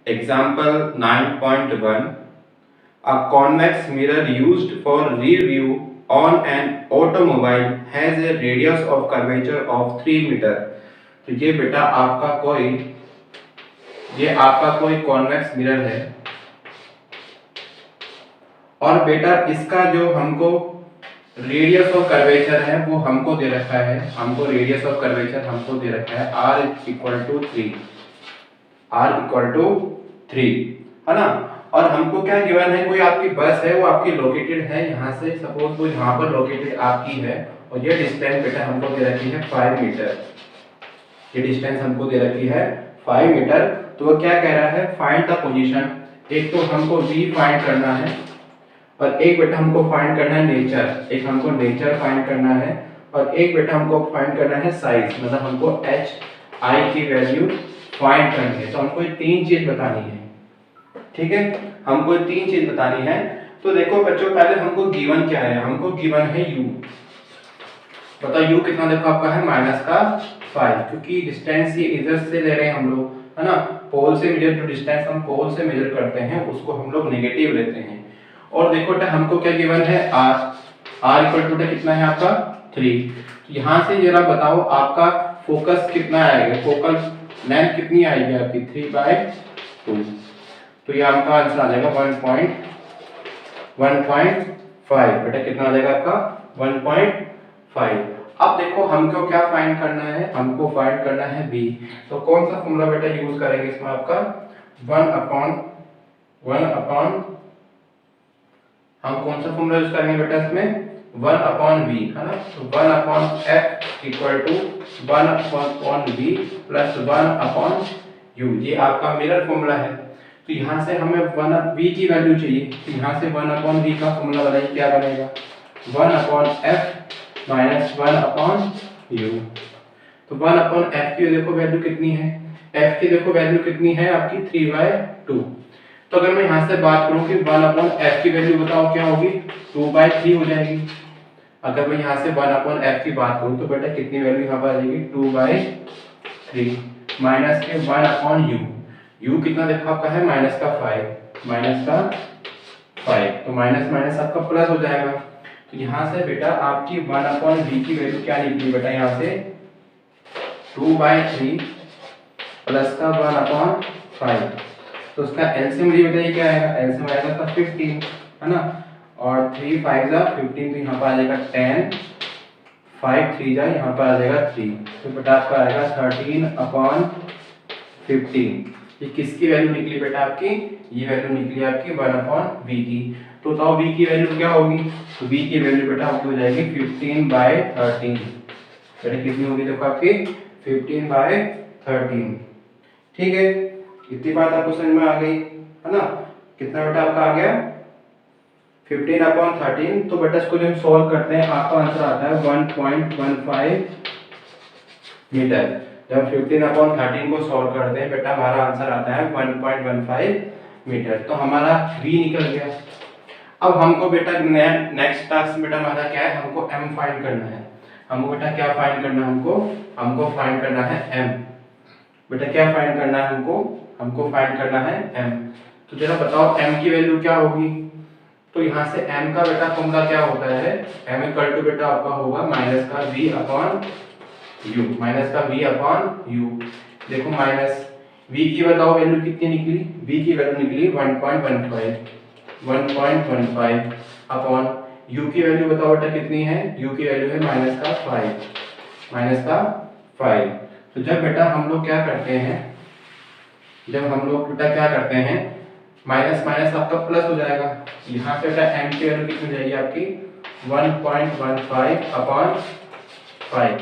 Example 9.1. A convex mirror used for rear view on an automobile has a radius of curvature of 3 metre. तो ये आपका कोई convex mirror है और बेटा इसका जो हमको रेडियस ऑफ कर्वेचर है वो हमको दे रखा है, रेडियस ऑफ कर्वेचर हमको दे रखा है r इक्वल टू 3, है ना। और हमको क्या गिवन है, कोई आपकी बस है वो आपकी लोकेटेड है यहाँ से, सपोज वो यहाँ पर लोकेटेड आपकी है और ये डिस्टेंस बेटा हमको दे रखी है 5 मीटर। ये डिस्टेंस हमको दे रखी है 5 मीटर। तो वो क्या कह रहा है, फाइंड द पोजीशन। एक तो हमको v फाइंड करना है और एक बेटा हमको फाइंड करना है नेचर, एक हमको नेचर फाइंड करना है और एक बेटा हमको फाइंड करना है साइज, मतलब हमको h i की वैल्यू फाइंड करनी है। तो हमको ये तीन चीज बतानी है, ठीक है, हमको तीन चीज बतानी है। तो देखो बच्चों, पहले हमको गिवन क्या है, हमको गिवन है u। बताओ u कितना, देखो आपका है -5, क्योंकि डिस्टेंस ये इधर से ले रहे हैं हम लोग, है ना। पोल से मेजर, जो डिस्टेंस हम पोल से मेजर करते हैं उसको हम लोग नेगेटिव लेते हैं। और देखो बेटा हमको क्या गिवन है, r इक्वल टू कितना है आपका 3। तो यहाँ से जरा बताओ आपका फोकस कितना आएगा, फोकल लेंथ कितनी आएगी आपकी 3/2। तो ये आपका आंसर आ जाएगा 1.5। बेटा कितना आ जाएगा आपका 1.5। अब देखो हमको क्या फाइंड करना है, हमको फाइंड करना है b। तो कौन सा फॉर्मूला बेटा यूज करेंगे इसमें, आपका 1/1 हम कौन सा फॉर्मूला यूज करेंगे बेटा इसमें, 1/v, है ना। तो 1/f equal to 1/v plus 1/u। ये आपका मिरर फॉर्मूला है। तो यहाँ से हमें 1v की वैल्यू चाहिए, तो यहाँ से 1/v का फॉर्मूला बनाइए, क्या बनेगा 1/f माइनस 1/u। तो 1/f की देखो वैल्यू कितनी है, f की देखो वैल्यू कितनी है आपकी 3/2। तो अगर मैं यहाँ से बात करूँ कि 1/f की वैल्यू बताओ क्या होगी, 2/3 हो जाएगी। अगर मैं यहाँ से 1/f की बात करूँ तो बेटा कितनी वैल्यू यहाँ पर आ जाएगी 2/3 माइनस के 1/u। u कितना देखो आपका है -5, तो माइनस माइनस आपका प्लस हो जाएगा। तो यहाँ से बेटा आपकी 1/v की वैल्यू क्या निकली बेटा, यहाँ से 2/3 प्लस का 1/5। तो उसका एलसीएम मुझे बताइए क्या आएगा, एलसीएम आएगा तो 15, है ना। और 3 5 जा 15, तो यहाँ पर आ जाएगा 10, 5 3 जा यहाँ पर आ जाएगा 3। तो बेटा आपका आएगा 13/15। ये किसकी वैल्यू निकली बेटा आपकी, ये वैल्यू निकली आपकी 1/v की। तो बताओ v की वैल्यू क्या होगी, तो v की वैल्यू बेटा आपकी हो जाएगी 15/13। बेटा कितनी होगी देखो आपकी 15/13, ठीक है। इतनी बात आपको समझ में आ गई, है ना। कितना बेटा आपका आ गया 15/13। तो बेटा इसको जब हम सॉल्व करते हैं आपका आंसर आता है 1.15 मीटर। जब 15/13 को सॉल्व करते हैं बेटा हमारा आंसर आता है 1.15 मीटर। तो हमारा v निकल गया। अब हमको बेटा नेक्स्ट टास्क बेटा हमारा क्या है, हमको m फाइंड करना है। हमको बेटा क्या फाइंड करना है, हमको फाइंड करना है m। बेटा क्या फाइंड करना है हमको फाइंड करना है m। तो जरा बताओ m की वैल्यू क्या होगी। तो यहाँ से m का बेटा फॉर्मूला क्या होता है, m इक्वल टू बेटा आपका होगा माइनस का v अपॉन u। देखो माइनस v की बताओ वैल्यू कितनी निकली, v की वैल्यू निकली 1.15 अपॉन u की वैल्यू बताओ बेटा कितनी है, u की वैल्यू है -5। तो जब बेटा हम लोग क्या करते हैं, जब हम लोग बेटा क्या करते हैं, माइनस माइनस आपका प्लस हो जाएगा। यहाँ पे बेटा m की वैल्यू कितनी जाएगी आपकी 1.15 अपॉन 5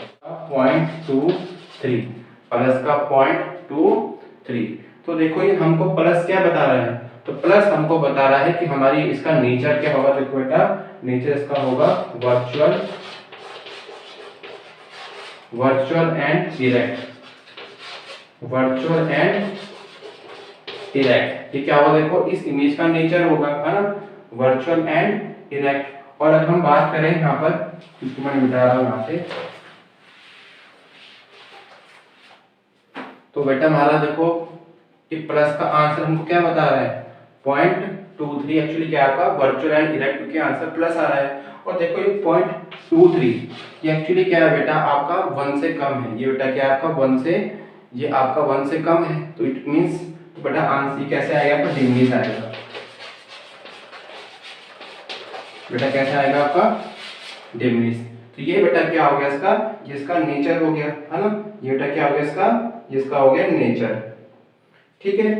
0.23 प्लस का 0.23। तो देखो ये हमको प्लस क्या बता रहा है, तो प्लस हमको बता रहा है कि हमारी इसका नेचर क्या होगा। देखो बेटा नेचर इसका होगा वर्चुअल एंड इरेक्ट। ये क्या होगा, देखो इस इमेज का नेचर होगा, है ना, वर्चुअल एंड इरेक्ट। और अगर हम बात करें यहाँ पर, इसको मैं मिटा रहा हूँ यहाँ से, तो बेटा हमारा देखो ये प्लस का आंसर हमको क्या बता रहा है 0.23 एक्चुअली क्या है आपका वर्चुअल एंड इरेक्ट क्योंकि आंसर प्लस आ रहा है। और देखो ये 0.23 ये एक्चुअली क्या है बेटा आपका 1 से कम है। ये बेटा क्या है आपका 1 से ये आपका 1 से कम है तो इट मींस तो बेटा आंसर कैसे आएगा आपका डिग्रीज आएगा। बेटा कैसे आएगा आपका डिग्रीज। तो ये बेटा क्या हो गया इसका ये इसका नेचर हो गया है ना। ये बेटा क्या हो गया इसका हो गया नेचर। ठीक है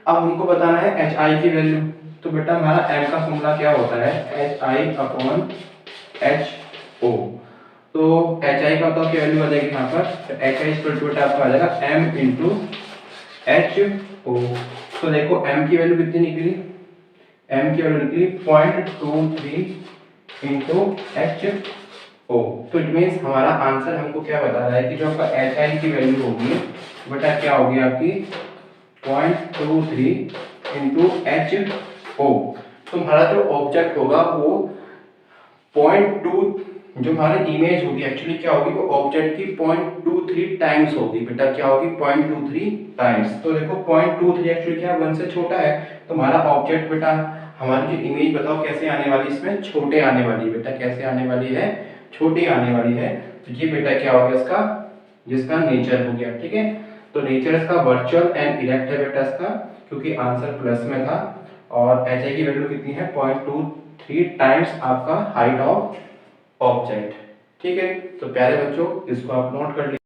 अब हमको बताना है एच आई की वैल्यू। तो बेटा हमारा एम का फॉर्मूला क्या होता है H I upon H O. तो एच आई का बताओ क्या वैल्यू आ जाएगी यहाँ पर एच आई इक्वल टू आपका आ जाएगा एम इंटू एच ओ। तो देखो एम की वैल्यू कितनी निकली एम की वैल्यू निकली 0.23 इंटू एच ओ। तो इट मीन्स हमारा आंसर हमको क्या बता रहा है कि जो आपका एच आई की वैल्यू होगी बेटा क्या होगी आपकी 0.23 इंटू एच ओ। तो हमारा जो ऑब्जेक्ट होगा वो 0.2 जो हमारी इमेज होगी एक्चुअली क्या होगी वो ऑब्जेक्ट की 0.23 टाइम्स होगी। बेटा क्या होगी 0.23 टाइम्स। तो देखो 0.23 एक्चुअली क्या 1 से छोटा है तो हमारा ऑब्जेक्ट बेटा हमारी जो इमेज बताओ कैसे आने वाली इसमें छोटे आने वाली बेटा कैसे आने वाली है छोटी आने वाली है। तो ये बेटा क्या हो गया इसका जिसका नेचर हो गया। ठीक है तो नेचर इसका वर्चुअल एंड इरेक्ट है बेटा इसका क्योंकि आंसर प्लस में था। और एच आई की वैल्यू कितनी है 0.23 टाइम्स आपका हाइट ऑफ ऑब्जेक्ट। ठीक है तो प्यारे बच्चों इसको आप नोट कर लीजिए।